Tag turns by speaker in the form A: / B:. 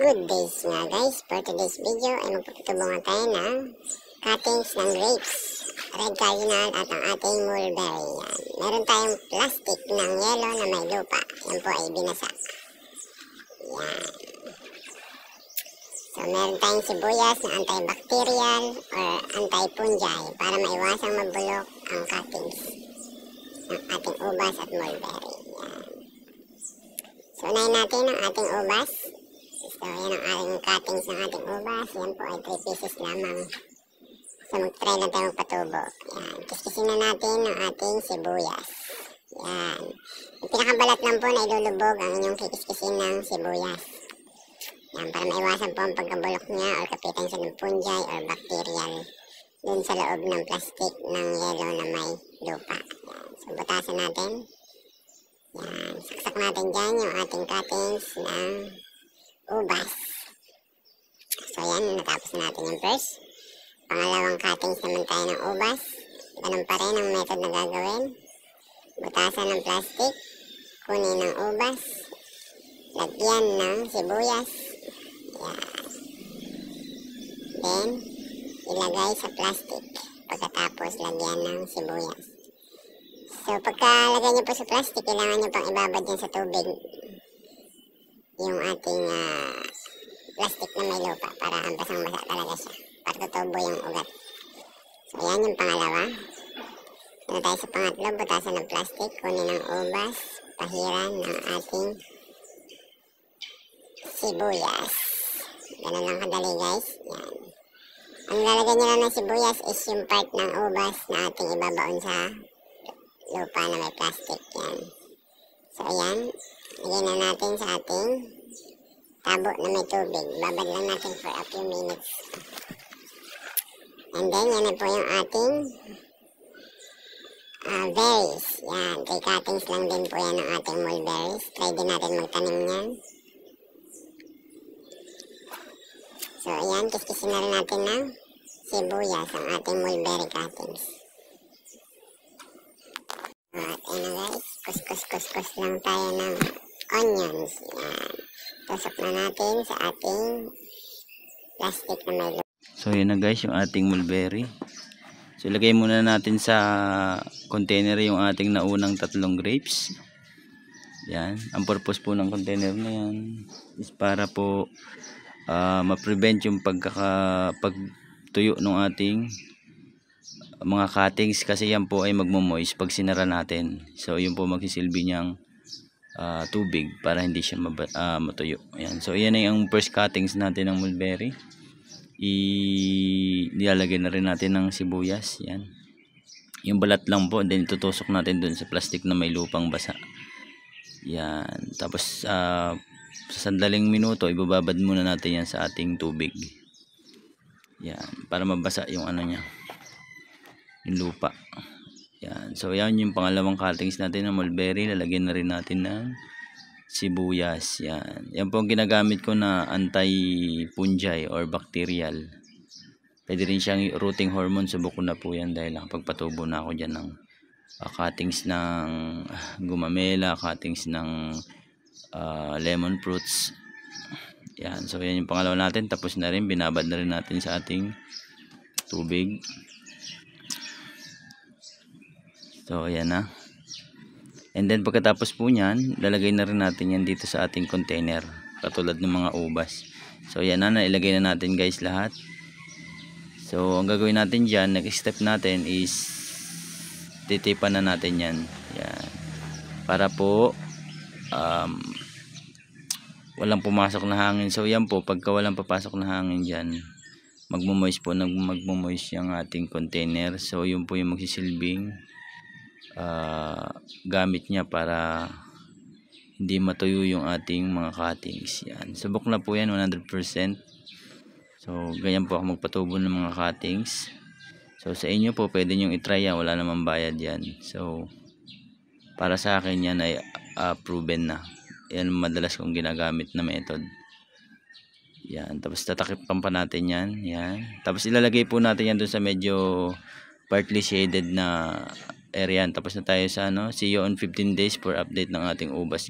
A: Good days nga guys, for today's video ay magpapatubungan tayo ng cuttings ng grapes, red cardinal at ang ating mulberry. Yan. Meron tayong plastic ng yellow na may lupa. Yan po ay binasa. Yan. So meron tayong sibuyas na antibacterial or anti-fungi para maiwasang mabulok ang cuttings ng ating ubas at mulberry. Yan. So unahin natin ang ating ubas. So, yan ang ating cuttings ng ating ubas. Yan po ay 3 pieces lamang. So, mag-try lang tayo magpatubo. Yan. Kiskisin na natin ang ating sibuyas. Yan. Yung pinakabalat lang po na ilulubog ang inyong kikiskisin ng sibuyas. Yan, para maiwasan po ang pagkabulok niya or kapitan siya ng fungi or bacterial dun sa loob ng plastic ng yellow na may lupa. Yan. So, butasan natin. Yan. Saksak natin dyan yung ating cuttings ng ubas. So yan, natapos na natin yung first. Pangalawang cuttings naman tayo ng ubas. Ganun pa rin ang method na gagawin. Butasan ng plastic, kunin ng ubas, lagyan ng sibuyas. Yan. Then, ilagay sa plastic. Pagkatapos, lagyan ng sibuyas. So pagkalagay nyo po sa plastic, kailangan nyo pang ibabad yan sa tubig yung ating plastic na may lupa para basang-basa talaga siya para tutubo yung ugat. So yan yung pangalawa. Ano tayo sa pangatlo, butasan ng plastic, kunin ng ubas, pahiran ng ating sibuyas. Ganun lang kadali guys. Yan. Ang lalagyan nyo lang ng sibuyas is yung part ng ubas na ating ibabaon sa lupa na may plastic. Yan. So yan. Lagyan na natin sa ating tabo na may tubig. Babad lang natin for a few minutes. And then, yan na po yung ating berries. Yan. 3 cuttings lang din po yan ng ating mulberries. Try din natin magtanim yan. So, ayan. Kiskisin na rin natin ng sibuyas ang ating mulberry cuttings. At ayan na guys. Kus lang tayo ng onions. Yan. Tusok na natin sa ating plastic na may lupa.
B: So yun na guys yung ating mulberry. So ilagay muna natin sa container yung ating naunang 3 grapes. Yan. Ang purpose po ng container na yan is para po ma-prevent yung pagtuyo ng ating mga cuttings, kasi yan po ay magmo-moist pag sinara natin. So yun po magsisilbi niyang tubig para hindi siya matuyo. Ayan. So yan ay ang first cuttings natin ng mulberry. Nilalagay na rin natin ng sibuyas. Yan. Yung balat lang po, then tutusok natin dun sa plastic na may lupang basa. Yan. Tapos sa sandaling minuto ibababad muna natin yan sa ating tubig. Yan, para mabasa yung ano niya, yung lupa. Yan. So yan yung pangalawang cuttings natin ng mulberry. Lalagyan na rin natin ng sibuyas. Yan. Yan po ang ginagamit ko na anti-fungi or bacterial. Pwede rin siyang rooting hormone. Subok ko na po yan dahil nakapagpatubo na ako dyan ng cuttings ng gumamela, cuttings ng lemon fruits. Yan. So yan yung pangalawa natin. Tapos na rin. Binabad na rin natin sa ating tubig. So ayan na. And then pagkatapos po niyan, lalagay na rin natin yan dito sa ating container, katulad ng mga ubas. So ayan na, nailagay na natin guys lahat. So ang gagawin natin dyan, next step natin is titipan na natin yan. Yan. Para po walang pumasok na hangin. So yan po, pagka walang papasok na hangin dyan, magmo-moist po, magmo-moist yung ating container. So yun po yung magsisilbing gamit niya para hindi matuyo yung ating mga cuttings. Yan. Subok na po yan 100%. So ganyan po ako magpatubo ng mga cuttings. So sa inyo po pwede nyo itry yan, wala namang bayad yan. So para sa akin yan ay proven na. Yan madalas kong ginagamit na method. Yan. Tapos tatakpan pa natin yan. Yan. Tapos ilalagay po natin yan dun sa medyo partly shaded na area. Tapos na tayo sa see you on 15 days for update ng ating ubas.